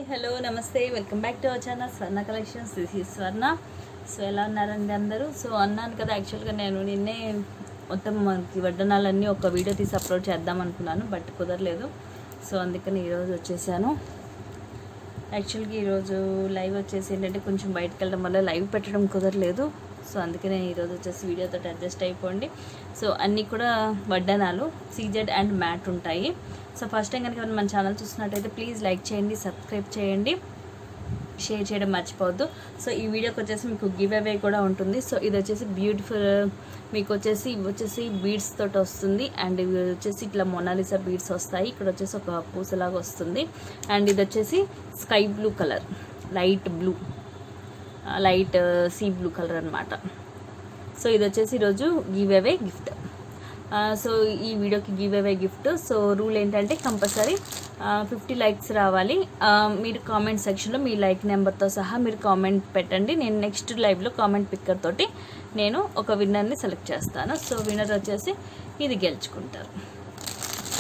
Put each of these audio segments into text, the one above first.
Hello నమస్తే welcome back to our channel Swarna collections. This is Swarna. So ఎలా ఉన్నారండి అందరూ? సో అన్నాను కదా, యాక్చువల్గా నేను నిన్నే మొత్తం మనకి వడ్డనాలన్నీ ఒక వీడియో తీసి అప్లోడ్ చేద్దాం అనుకున్నాను, బట్ కుదరలేదు. సో అందుకని ఈరోజు వచ్చేసాను. యాక్చువల్గా ఈరోజు లైవ్ వచ్చేసి ఏంటంటే కొంచెం బయటకు వెళ్ళడం వల్ల లైవ్ పెట్టడం కుదరలేదు. సో అందుకే నేను ఈరోజు వచ్చేసి వీడియోతో అడ్జస్ట్ అయిపోండి. సో అన్నీ కూడా వడ్డనాలు సీజెడ్ అండ్ మ్యాట్ ఉంటాయి. సో ఫస్ట్ టైం కనుక మన ఛానల్ చూస్తున్నట్టయితే ప్లీజ్ లైక్ చేయండి, సబ్స్క్రైబ్ చేయండి, షేర్ చేయడం మర్చిపోవద్దు. సో ఈ వీడియోకి వచ్చేసి మీకు గివ్ అవే కూడా ఉంటుంది. సో ఇది వచ్చేసి బ్యూటిఫుల్, మీకు వచ్చేసి ఇవి వచ్చేసి బీడ్స్ తోటి వస్తుంది. అండ్ ఇవి వచ్చేసి ఇట్లా మొనాలిసా బీడ్స్ వస్తాయి. ఇక్కడ వచ్చేసి ఒక పూసలాగా వస్తుంది. అండ్ ఇది వచ్చేసి sky blue colour, light blue, light sea blue colour అనమాట. సో ఇది వచ్చేసి ఈరోజు గివ్ అవే గిఫ్ట్. సో ఈ వీడియోకి give away gift. So rule ఏంటంటే కంపల్సరీ 50 లైక్స్ రావాలి. మీరు కామెంట్ సెక్షన్లో మీ లైక్ నెంబర్తో సహా మీరు కామెంట్ పెట్టండి. నేను నెక్స్ట్ లైవ్లో కామెంట్ పిక్కర్ తోటి నేను ఒక విన్నర్ని సెలెక్ట్ చేస్తాను. సో విన్నర్ వచ్చేసి ఇది గెలుచుకుంటారు.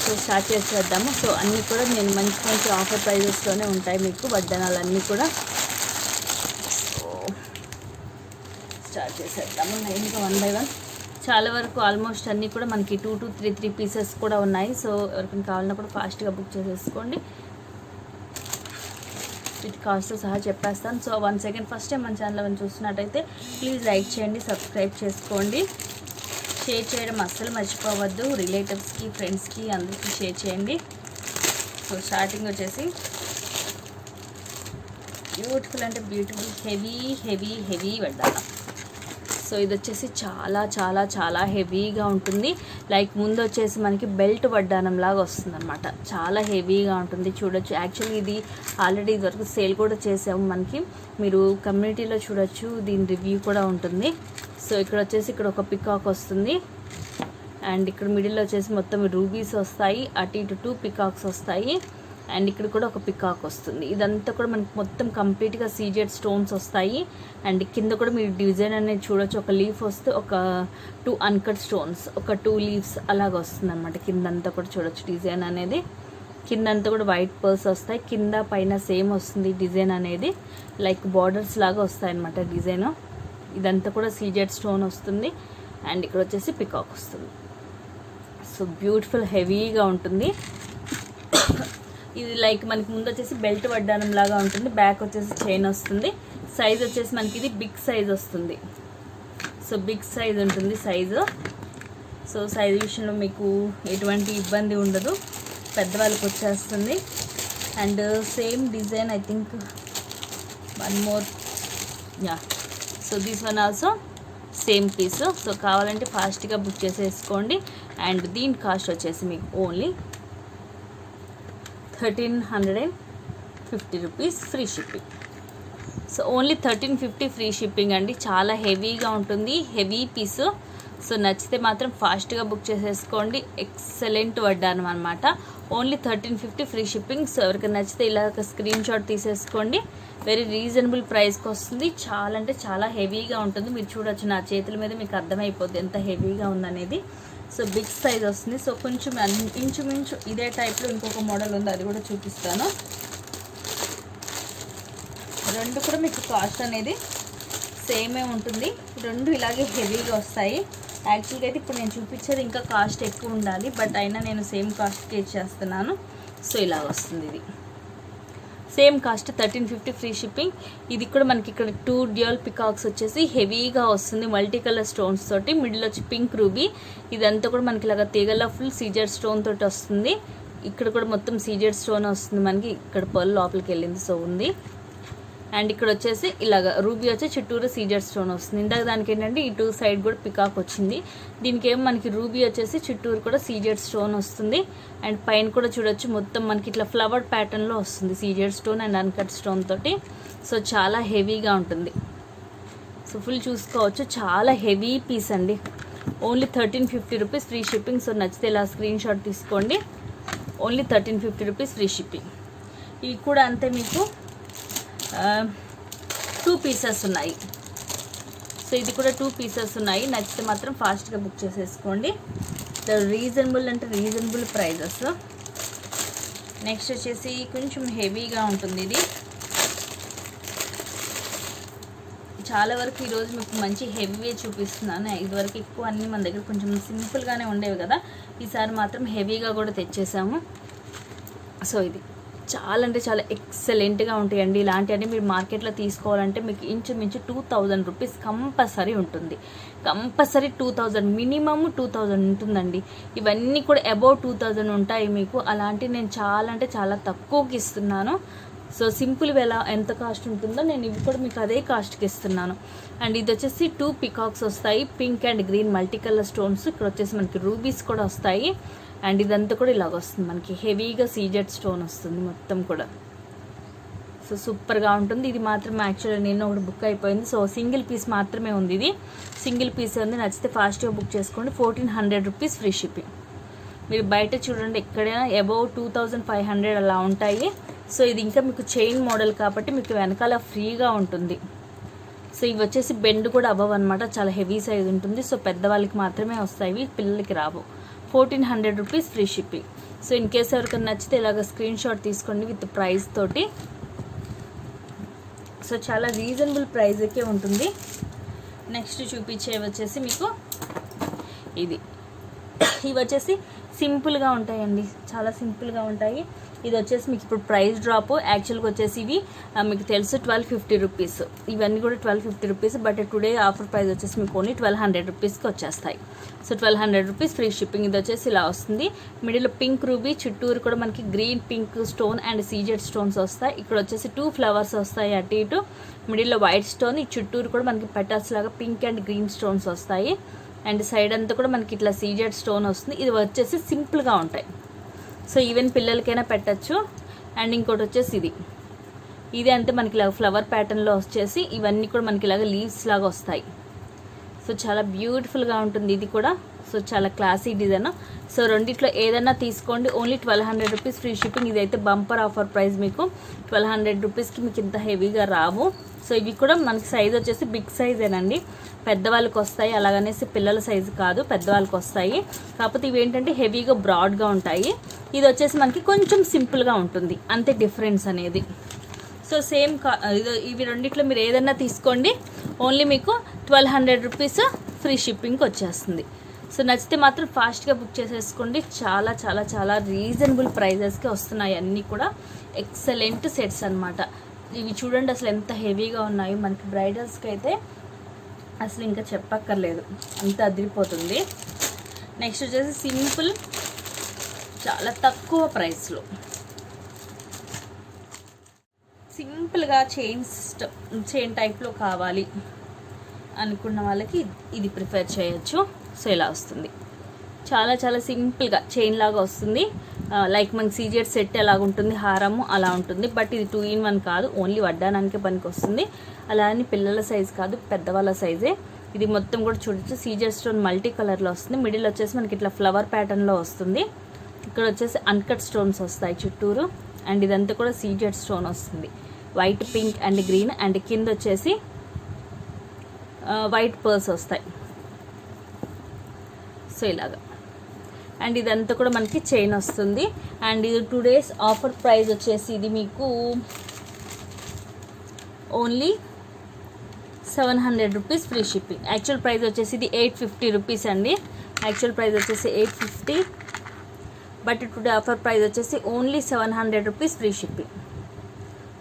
సో స్టార్ట్ చేసేద్దాము. సో అన్నీ కూడా నేను మంచి మంచి ఆఫర్ ప్రైజెస్లోనే ఉంటాయి మీకు వడ్డనాలు అన్నీ కూడా. సో స్టార్ట్ చేసేద్దాము ఇంకా 1 by 1. చాలా వరకు ఆల్మోస్ట్ అన్నీ కూడా మనకి 2 to 3 పీసెస్ కూడా ఉన్నాయి. సో ఎవరికైనా కావాలన్నప్పుడు ఫాస్ట్గా బుక్ చేసేసుకోండి. విత్ కాస్ట్తో సహా చెప్పేస్తాను. సో 1 సెకండ్ ఫస్ట్ టైం మన ఛానల్ అని చూస్తున్నట్టయితే ప్లీజ్ లైక్ చేయండి, సబ్స్క్రైబ్ చేసుకోండి, షేర్ చేయడం అస్సలు మర్చిపోవద్దు. రిలేటివ్స్కి, ఫ్రెండ్స్కి అందరికీ షేర్ చేయండి. సో స్టార్టింగ్ వచ్చేసి బ్యూటిఫుల్ అంటే బ్యూటిఫుల్ హెవీ హెవీ హెవీ వడ్డానం. సో ఇది వచ్చేసి చాలా చాలా చాలా హెవీగా ఉంటుంది. లైక్ ముందు వచ్చేసి మనకి బెల్ట్ వడ్డానం లాగా వస్తుంది అనమాట. చాలా హెవీగా ఉంటుంది, చూడొచ్చు. యాక్చువల్లీ ఇది ఆల్రెడీ ఇదివరకు సేల్ కూడా చేసాము, మనకి మీరు కమ్యూనిటీలో చూడొచ్చు. దీని రివ్యూ కూడా ఉంటుంది. సో ఇక్కడ వచ్చేసి ఇక్కడ ఒక పికాక్ వస్తుంది. అండ్ ఇక్కడ మిడిల్లో వచ్చేసి మొత్తం రూబీస్ వస్తాయి, అటు ఇటు 2 పికాక్స్ వస్తాయి. అండ్ ఇక్కడ కూడా ఒక పికాక్ వస్తుంది. ఇదంతా కూడా మనకి మొత్తం కంప్లీట్గా సీజెడ్ స్టోన్స్ వస్తాయి. అండ్ కింద కూడా మీరు డిజైన్ అనేది చూడొచ్చు. ఒక లీఫ్ వస్తే ఒక 2 అన్కట్ స్టోన్స్, ఒక 2 లీవ్స్ అలాగ వస్తుంది అనమాట. కిందంతా కూడా చూడొచ్చు డిజైన్ అనేది. కిందంతా కూడా వైట్ పర్ల్స్ వస్తాయి, కింద పైన సేమ్ వస్తుంది డిజైన్ అనేది. లైక్ బార్డర్స్ లాగా వస్తాయి అనమాట డిజైన్. ఇదంతా కూడా సీజెడ్ స్టోన్ వస్తుంది. అండ్ ఇక్కడ వచ్చేసి పికాక్ వస్తుంది. సో బ్యూటిఫుల్ హెవీగా ఉంటుంది. ఇది లైక్ మనకి ముందు వచ్చేసి బెల్ట్ వడ్డానం లాగా ఉంటుంది, బ్యాక్ వచ్చేసి చైన్ వస్తుంది. సైజ్ వచ్చేసి మనకి ఇది బిగ్ సైజ్ వస్తుంది. సో బిగ్ సైజ్ ఉంటుంది సైజు. సో సైజ్ విషయంలో మీకు ఎటువంటి ఇబ్బంది ఉండదు, పెద్దవాళ్ళకి వచ్చేస్తుంది. And same design I think 1 more, yeah. So this one also same piece. So కావాలంటే ఫాస్ట్గా బుక్ చేసేసుకోండి. అండ్ దీని కాస్ట్ వచ్చేసి మీకు only 1350 rupees free shipping. So only 1350 free shipping అండి. చాలా హెవీగా ఉంటుంది, హెవీ పీసు. సో నచ్చితే మాత్రం ఫాస్ట్గా బుక్ చేసేసుకోండి. ఎక్సలెంట్ వడ్డానం అనమాట. Only 1350 free shipping. సో ఎవరికైనా నచ్చితే ఇలా ఒక స్క్రీన్ షాట్ తీసేసుకోండి. వెరీ రీజనబుల్ ప్రైస్కి వస్తుంది. చాలా అంటే చాలా హెవీగా ఉంటుంది. మీరు చూడొచ్చు, నా చేతుల మీద మీకు అర్థమైపోద్ది ఎంత హెవీగా ఉందనేది. సో బిగ్ సైజ్ వస్తుంది. సో కొంచెం ఇంచుమించు ఇదే టైప్లో ఇంకొక మోడల్ ఉంది, అది కూడా చూపిస్తాను. రెండు కూడా మీకు కాస్ట్ అనేది సేమే ఉంటుంది. రెండు ఇలాగే హెవీగా వస్తాయి. యాక్చువల్గా అయితే ఇప్పుడు నేను చూపించేది ఇంకా కాస్ట్ ఎక్కువ ఉండాలి, బట్ అయినా నేను సేమ్ కాస్ట్కి ఇచ్చేస్తున్నాను. సో ఇలా వస్తుంది. ఇది సేమ్ కాస్ట్ 1350 ఫ్రీ షిప్పింగ్. ఇది కూడా మనకి ఇక్కడ 2 డ్యూయల్ పికాక్స్ వచ్చేసి హెవీగా వస్తుంది, మల్టీ కలర్ స్టోన్స్ తోటి. మిడిల్ వచ్చి పింక్ రూబీ. ఇదంతా కూడా మనకి ఇలాగ తీగల ఫుల్ సీజెడ్ స్టోన్ తోటి వస్తుంది. ఇక్కడ కూడా మొత్తం సీజెడ్ స్టోన్ వస్తుంది మనకి. ఇక్కడ పర్ల్ లోపలికి వెళ్ళింది, సో ఉంది. అండ్ ఇక్కడ వచ్చేసి ఇలాగ రూబీ వచ్చి చుట్టూరు సీజెడ్ స్టోన్ వస్తుంది. ఇందాక దానికి ఏంటంటే ఈ 2 సైడ్ కూడా పికాక్ వచ్చింది. దీనికి ఏమో మనకి రూబీ వచ్చేసి చుట్టూరు కూడా సీజెడ్ స్టోన్ వస్తుంది. అండ్ పైన కూడా చూడొచ్చు మొత్తం మనకి ఇట్లా ఫ్లవర్ ప్యాటర్న్లో వస్తుంది CZ stone and uncut stone తోటి. సో చాలా హెవీగా ఉంటుంది. సో ఫుల్ చూసుకోవచ్చు, చాలా హెవీ పీస్ అండి. Only 1350 rupees free shipping. So నచ్చితే ఇలా స్క్రీన్ షాట్ తీసుకోండి. Only 1350 rupees free shipping. ఇవి కూడా అంతే, మీకు 2 పీసెస్ ఉన్నాయి. సో ఇది కూడా 2 పీసెస్ ఉన్నాయి. నచ్చితే మాత్రం ఫాస్ట్గా బుక్ చేసేసుకోండి. రీజనబుల్ అంటే రీజనబుల్ ప్రైజెస్. నెక్స్ట్ వచ్చేసి కొంచెం హెవీగా ఉంటుంది ఇది. చాలా వరకు ఈరోజు మీకు మంచి హెవీ చూపిస్తున్నాను. ఇదివరకు ఎక్కువ అన్నీ మన దగ్గర కొంచెం సింపుల్గానే ఉండేవి కదా, ఈసారి మాత్రం హెవీగా కూడా తెచ్చేసాము. సో ఇది చాలా అంటే చాలా ఎక్సలెంట్గా ఉంటాయండి. ఇలాంటివన్నీ మీరు మార్కెట్లో తీసుకోవాలంటే మీకు ఇంచుమించు 2000 రూపీస్ కంపల్సరీ ఉంటుంది. కంపల్సరీ 2000, మినిమమ్ 2000 ఉంటుందండి. ఇవన్నీ కూడా అబౌవ్ 2000 ఉంటాయి మీకు. అలాంటి నేను చాలా అంటే చాలా తక్కువకి ఇస్తున్నాను. సో సింపుల్ ఎలా ఎంత కాస్ట్ ఉంటుందో నేను ఇవి కూడా మీకు అదే కాస్ట్కి ఇస్తున్నాను. అండ్ ఇది వచ్చేసి 2 పికాక్స్ వస్తాయి, pink and green multi colour stones. ఇక్కడ వచ్చేసి మనకి రూబీస్ కూడా వస్తాయి. అండ్ ఇదంతా కూడా ఇలాగ వస్తుంది, మనకి హెవీగా సీజెడ్ స్టోన్ వస్తుంది మొత్తం కూడా. సో సూపర్గా ఉంటుంది. ఇది మాత్రం యాక్చువల్గా నేను ఒకటి బుక్ అయిపోయింది. సో సింగిల్ పీస్ మాత్రమే ఉంది, ఇది సింగిల్ పీస్ ఉంది. నచ్చితే ఫాస్ట్గా బుక్ చేసుకోండి. 1400 రూపీస్ ఫ్రీ షిప్పింగ్. మీరు బయట చూడండి ఎక్కడైనా అబౌవ్ 2500 అలా ఉంటాయి. సో ఇది ఇంకా మీకు చైన్ మోడల్ కాబట్టి మీకు వెనకాల ఫ్రీగా ఉంటుంది. సో ఇవి వచ్చేసి బెండ్ కూడా అబవ్ అనమాట, చాలా హెవీ సైజ్ ఉంటుంది. సో పెద్దవాళ్ళకి మాత్రమే వస్తాయి, పిల్లలకి రావు. 1400 rupees free shipping. So in case ఎవరికైనా నచ్చితే ఇలాగ స్క్రీన్ షాట్ తీసుకోండి విత్ ప్రైస్ తోటి. సో చాలా రీజనబుల్ ప్రైస్కే ఉంటుంది. నెక్స్ట్ చూపించేవి వచ్చేసి మీకు ఇవి వచ్చేసి సింపుల్గా ఉంటాయండి, చాలా సింపుల్గా ఉంటాయి. ఇది వచ్చేసి మీకు ఇప్పుడు ప్రైస్ డ్రాప్. యాక్చువల్గా వచ్చేసి ఇవి మీకు తెలుసు 1250 రూపీస్. ఇవన్నీ కూడా 1250 rupees. But today offer price వచ్చేసి మీకు ఓన్లీ 1200 రూపీస్కి వచ్చేస్తాయి. So 1200 rupees free shipping. ఇది వచ్చేసి ఇలా వస్తుంది. మిడిల్ పింక్ రూబీ, చుట్టూరు కూడా మనకి green pink stone and CZ stones వస్తాయి. ఇక్కడ వచ్చేసి 2 ఫ్లవర్స్ వస్తాయి అటు ఇటు. మిడిల్లో వైట్ స్టోన్, ఈ చుట్టూరు కూడా మనకి పెటల్స్ లాగా పింక్ అండ్ గ్రీన్ స్టోన్స్ వస్తాయి. అండ్ సైడ్ అంతా కూడా మనకి ఇట్లా సీజెడ్ స్టోన్ వస్తుంది. ఇది వచ్చేసి సింపుల్గా ఉంటాయి. సో ఈవెన్ పిల్లలకైనా పెట్టచ్చు. అండ్ ఇంకోటి వచ్చేసి ఇది అంతే మనకి ఇలాగ ఫ్లవర్ ప్యాటర్న్లో వచ్చేసి ఇవన్నీ కూడా మనకి ఇలాగ లీవ్స్ లాగా వస్తాయి. సో చాలా బ్యూటిఫుల్గా ఉంటుంది ఇది కూడా. సో చాలా క్లాసీ డిజైన్. సో రెండిట్లో ఏదైనా తీసుకోండి, ఓన్లీ 1200 రూపీస్ ఫ్రీ షిప్పింగ్. ఇదైతే బంపర్ ఆఫర్ ప్రైస్ మీకు. 1200 రూపీస్కి మీకు ఇంత హెవీగా రావు. సో ఇవి కూడా మనకి సైజ్ వచ్చేసి బిగ్ సైజేనండి, పెద్దవాళ్ళకి వస్తాయి. అలాగనేసి పిల్లల సైజు కాదు, పెద్దవాళ్ళకి వస్తాయి. కాకపోతే ఇవి ఏంటంటే హెవీగా బ్రాడ్గా ఉంటాయి. ఇది వచ్చేసి మనకి కొంచెం సింపుల్గా ఉంటుంది, అంతే డిఫరెన్స్ అనేది. సో సేమ్ ఇవి రెండిట్లో మీరు ఏదైనా తీసుకోండి, ఓన్లీ మీకు 1200 రూపీస్ ఫ్రీ షిప్పింగ్కి వచ్చేస్తుంది. సో నచ్చితే మాత్రం ఫాస్ట్గా బుక్ చేసేసుకోండి. చాలా చాలా చాలా రీజనబుల్ ప్రైజెస్కి వస్తున్నాయి. అన్నీ కూడా ఎక్సలెంట్ సెట్స్ అనమాట. ఇవి చూడండి అసలు ఎంత హెవీగా ఉన్నాయి. మనకి బ్రైడల్స్కి అయితే అసలు ఇంకా చెప్పక్కర్లేదు, అంత అదిరిపోతుంది. నెక్స్ట్ వచ్చేసి సింపుల్, చాలా తక్కువ ప్రైస్లో సింపుల్గా చైన్ టైప్లో కావాలి అనుకున్న వాళ్ళకి ఇది ప్రిఫర్ చేయొచ్చు. సో ఇలా వస్తుంది, చాలా చాలా సింపుల్గా చైన్ లాగా వస్తుంది. లైక్ మనకి సీజెడ్ సెట్ ఎలాగ ఉంటుంది, హారము అలా ఉంటుంది. బట్ ఇది 2 in 1 కాదు, ఓన్లీ వడ్డానానికే పనికి వస్తుంది. అలా అని పిల్లల సైజ్ కాదు, పెద్దవాళ్ళ సైజే. ఇది మొత్తం కూడా చూడొచ్చు, సీజెడ్ స్టోన్ మల్టీ కలర్లో వస్తుంది. మిడిల్ వచ్చేసి మనకి ఇట్లా ఫ్లవర్ ప్యాటర్న్లో వస్తుంది. ఇక్కడ వచ్చేసి అన్కట్ స్టోన్స్ వస్తాయి చుట్టూరు. అండ్ ఇదంతా కూడా సీజెడ్ స్టోన్ వస్తుంది, white, pink and green. And కింద వచ్చేసి వైట్ పర్ల్స్ వస్తాయి. సో ఇలాగా. అండ్ ఇదంతా కూడా మనకి చైన్ వస్తుంది. అండ్ ఇది 2 days ఆఫర్ ప్రైస్ వచ్చేసి ఇది మీకు only 700 rupees free shipping. Actual price వచ్చేసి ఇది 850 రూపీస్ అండి. యాక్చువల్ ప్రైస్ వచ్చేసి 850, బట్ టుడే ఆఫర్ ప్రైస్ వచ్చేసి only 700 rupees free shipping.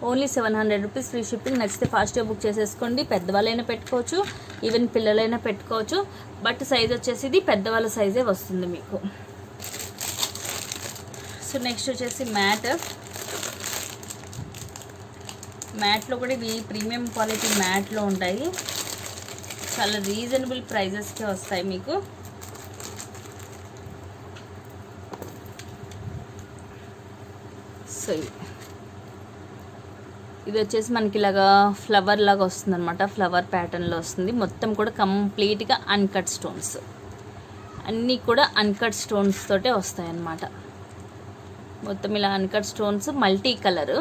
Only 700 rupees free shipping. నచ్చితే ఫాస్ట్గా బుక్ చేసేసుకోండి. పెద్దవాళ్ళైనా పెట్టుకోవచ్చు, ఈవెన్ పిల్లలైనా పెట్టుకోవచ్చు. బట్ సైజ్ వచ్చేసి ఇది పెద్దవాళ్ళ సైజే వస్తుంది మీకు. సో నెక్స్ట్ వచ్చేసి మ్యాట్లో కూడా ఇవి ప్రీమియం క్వాలిటీ మ్యాట్లో ఉంటాయి. చాలా రీజనబుల్ ప్రైజెస్కే వస్తాయి మీకు. సో ఇది వచ్చేసి మనకి ఇలాగా ఫ్లవర్ లాగా వస్తుంది అనమాట, ఫ్లవర్ ప్యాటర్న్లో వస్తుంది. మొత్తం కూడా కంప్లీట్గా అన్కట్ స్టోన్స్, అన్నీ కూడా అన్కట్ స్టోన్స్ తోటే వస్తాయి అన్నమాట. మొత్తం ఇలా uncut stones, multi colour,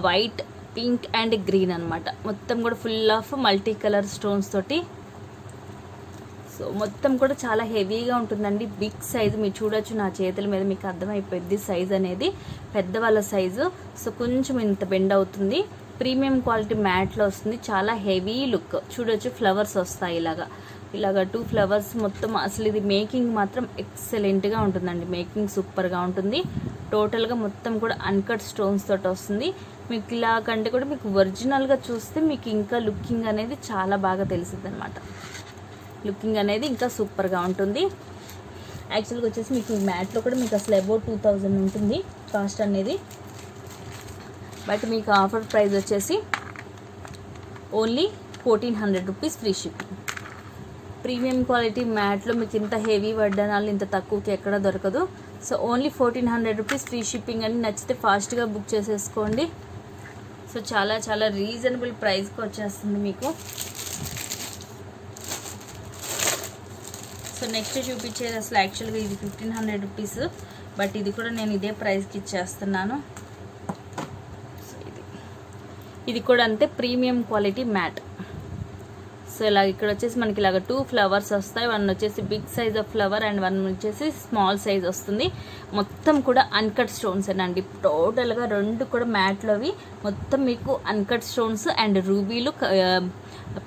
white, pink and green అనమాట. మొత్తం కూడా full of multi colour stones తోటి. సో మొత్తం కూడా చాలా హెవీగా ఉంటుందండి. బిగ్ సైజు మీరు చూడొచ్చు నా చేతుల మీద, మీకు అర్థమైపోద్ది సైజ్ అనేది పెద్దవాళ్ళ సైజు. సో కొంచెం ఇంత బెండ్ అవుతుంది. ప్రీమియం క్వాలిటీ మ్యాట్లో వస్తుంది. చాలా హెవీ లుక్ చూడొచ్చు. ఫ్లవర్స్ వస్తాయి ఇలాగా 2 ఫ్లవర్స్ మొత్తం. అసలు ఇది మేకింగ్ మాత్రం ఎక్సలెంట్గా ఉంటుందండి. మేకింగ్ సూపర్గా ఉంటుంది. టోటల్గా మొత్తం కూడా అన్కట్ స్టోన్స్ తోటి వస్తుంది. మీకు ఇలా కంటే కూడా మీకు ఒరిజినల్గా చూస్తే మీకు ఇంకా లుకింగ్ అనేది చాలా బాగా తెలుస్తుంది అనమాట. లుకింగ్ అనేది ఇంకా సూపర్గా ఉంటుంది. యాక్చువల్గా వచ్చేసి మీకు ఈ మ్యాట్లో కూడా మీకు అసలు అబౌట్ 2000 ఉంటుంది కాస్ట్ అనేది. బట్ మీకు ఆఫర్ ప్రైస్ వచ్చేసి only 1400 rupees free shipping. Premium quality మ్యాట్లో మీకు ఇంత హెవీ వడ్డానాలు ఇంత తక్కువకి ఎక్కడ దొరకదు. So only 1400 rupees free shipping అని. నచ్చితే ఫాస్ట్గా బుక్ చేసేసుకోండి. సో చాలా చాలా రీజనబుల్ ప్రైస్కి వచ్చేస్తుంది మీకు. సో నెక్స్ట్ చూపించేది అసలు యాక్చువల్గా ఇది 1500 రూపీస్. బట్ ఇది కూడా నేను ఇదే ప్రైస్కి ఇచ్చేస్తున్నాను. సో ఇది కూడా అంతే ప్రీమియం క్వాలిటీ మ్యాట్. సో ఇలా ఇక్కడ వచ్చేసి మనకి ఇలాగ 2 ఫ్లవర్స్ వస్తాయి. 1 వచ్చేసి big size of flower and 1 వచ్చేసి స్మాల్ సైజ్ వస్తుంది. మొత్తం కూడా అన్కట్ స్టోన్స్ అండి. టోటల్గా 2 కూడా మ్యాట్లోవి మొత్తం మీకు అన్కట్ స్టోన్స్ అండ్ రూబీలు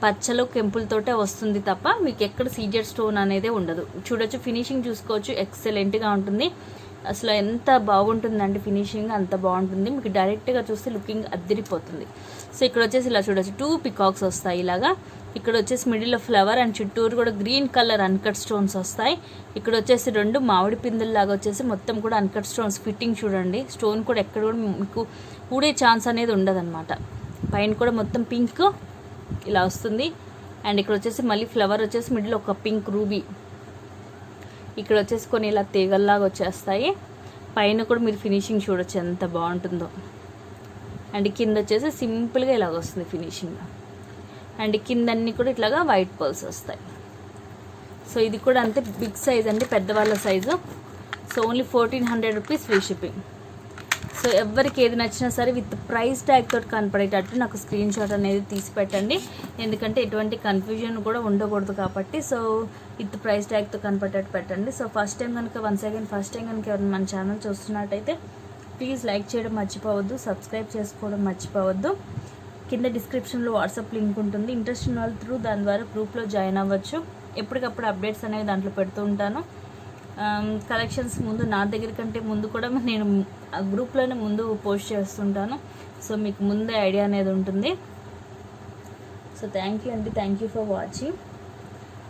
పచ్చలు కెంపులతోటే వస్తుంది తప్ప మీకు ఎక్కడ సీజెడ్ స్టోన్ అనేది ఉండదు. చూడొచ్చు, ఫినిషింగ్ చూసుకోవచ్చు. ఎక్సలెంట్గా ఉంటుంది. అసలు ఎంత బాగుంటుందండి ఫినిషింగ్, అంత బాగుంటుంది. మీకు డైరెక్ట్గా చూస్తే లుకింగ్ అద్దరిపోతుంది. సో ఇక్కడ వచ్చేసి ఇలా చూడొచ్చు 2 పికాక్స్ వస్తాయి ఇలాగా. ఇక్కడ వచ్చేసి మిడిల్లో ఫ్లవర్ అండ్ చుట్టూరు కూడా గ్రీన్ కలర్ అన్కట్ స్టోన్స్ వస్తాయి. ఇక్కడ వచ్చేసి 2 మామిడి పిందుల్లాగా వచ్చేసి మొత్తం కూడా అన్కట్ స్టోన్స్. ఫిట్టింగ్ చూడండి, స్టోన్ కూడా ఎక్కడ కూడా మీకు ఊడే ఛాన్స్ అనేది ఉండదన్నమాట. పైన కూడా మొత్తం పింక్ ఇలా వస్తుంది. అండ్ ఇక్కడ వచ్చేసి మళ్ళీ ఫ్లవర్ వచ్చేసి మిడిల్ ఒక పింక్ రూబీ. ఇక్కడ వచ్చేసి కొన్ని ఇలా తీగల్లాగా వచ్చేస్తాయి. పైన కూడా మీరు ఫినిషింగ్ చూడొచ్చు ఎంత బాగుంటుందో. అండ్ కింద వచ్చేసి సింపుల్గా ఇలాగ వస్తుంది ఫినిషింగ్. అండ్ కిందన్నీ కూడా ఇట్లాగా వైట్ పర్ల్స్ వస్తాయి. సో ఇది కూడా అంతే బిగ్ సైజ్ అండి, పెద్దవాళ్ళ size. So only 1400 rupees free shipping. So ఎవరికి ఏది నచ్చినా సరే విత్ ప్రైస్ ట్యాగ్ తోటి కనపడేటట్టు నాకు స్క్రీన్ షాట్ అనేది తీసి పెట్టండి. ఎందుకంటే ఎటువంటి కన్ఫ్యూజన్ కూడా ఉండకూడదు కాబట్టి. సో విత్ ప్రైస్ ట్యాగ్తో కనపడేటట్టు పెట్టండి. సో ఫస్ట్ టైం కనుక ఫస్ట్ టైం కనుక ఎవరైనా మన ఛానల్ చూస్తున్నట్టయితే ప్లీజ్ లైక్ చేయడం మర్చిపోవద్దు, సబ్స్క్రైబ్ చేసుకోవడం మర్చిపోవద్దు. కింద డిస్క్రిప్షన్లో వాట్సాప్ లింక్ ఉంటుంది. ఇంట్రెస్ట్ ఉన్న వాళ్ళు త్రూ దాని ద్వారా గ్రూప్లో జాయిన్ అవ్వచ్చు. ఎప్పటికప్పుడు అప్డేట్స్ అనేవి దాంట్లో పెడుతూ ఉంటాను. కలెక్షన్స్ ముందు నా దగ్గర కంటే ముందు కూడా నేను ఆ గ్రూప్లోనే ముందు పోస్ట్ చేస్తుంటాను. సో మీకు ముందే ఐడియా అనేది ఉంటుంది. సో థ్యాంక్ యూ అండి, థ్యాంక్ యూ ఫర్ వాచింగ్.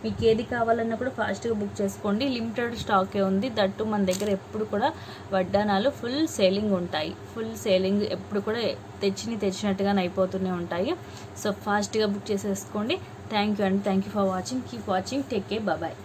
మీకు ఏది కావాలన్నా కూడా ఫాస్ట్గా బుక్ చేసుకోండి. లిమిటెడ్ స్టాకే ఉంది. దట్టు మన దగ్గర ఎప్పుడు కూడా వడ్డానాలు ఫుల్ సేలింగ్ ఉంటాయి. ఫుల్ సేలింగ్ ఎప్పుడు కూడా తెచ్చినట్టుగానే అయిపోతూనే ఉంటాయి. సో ఫాస్ట్గా బుక్ చేసేసుకోండి. థ్యాంక్ యూ అండి, thank you for watching. Keep watching, take care, bye.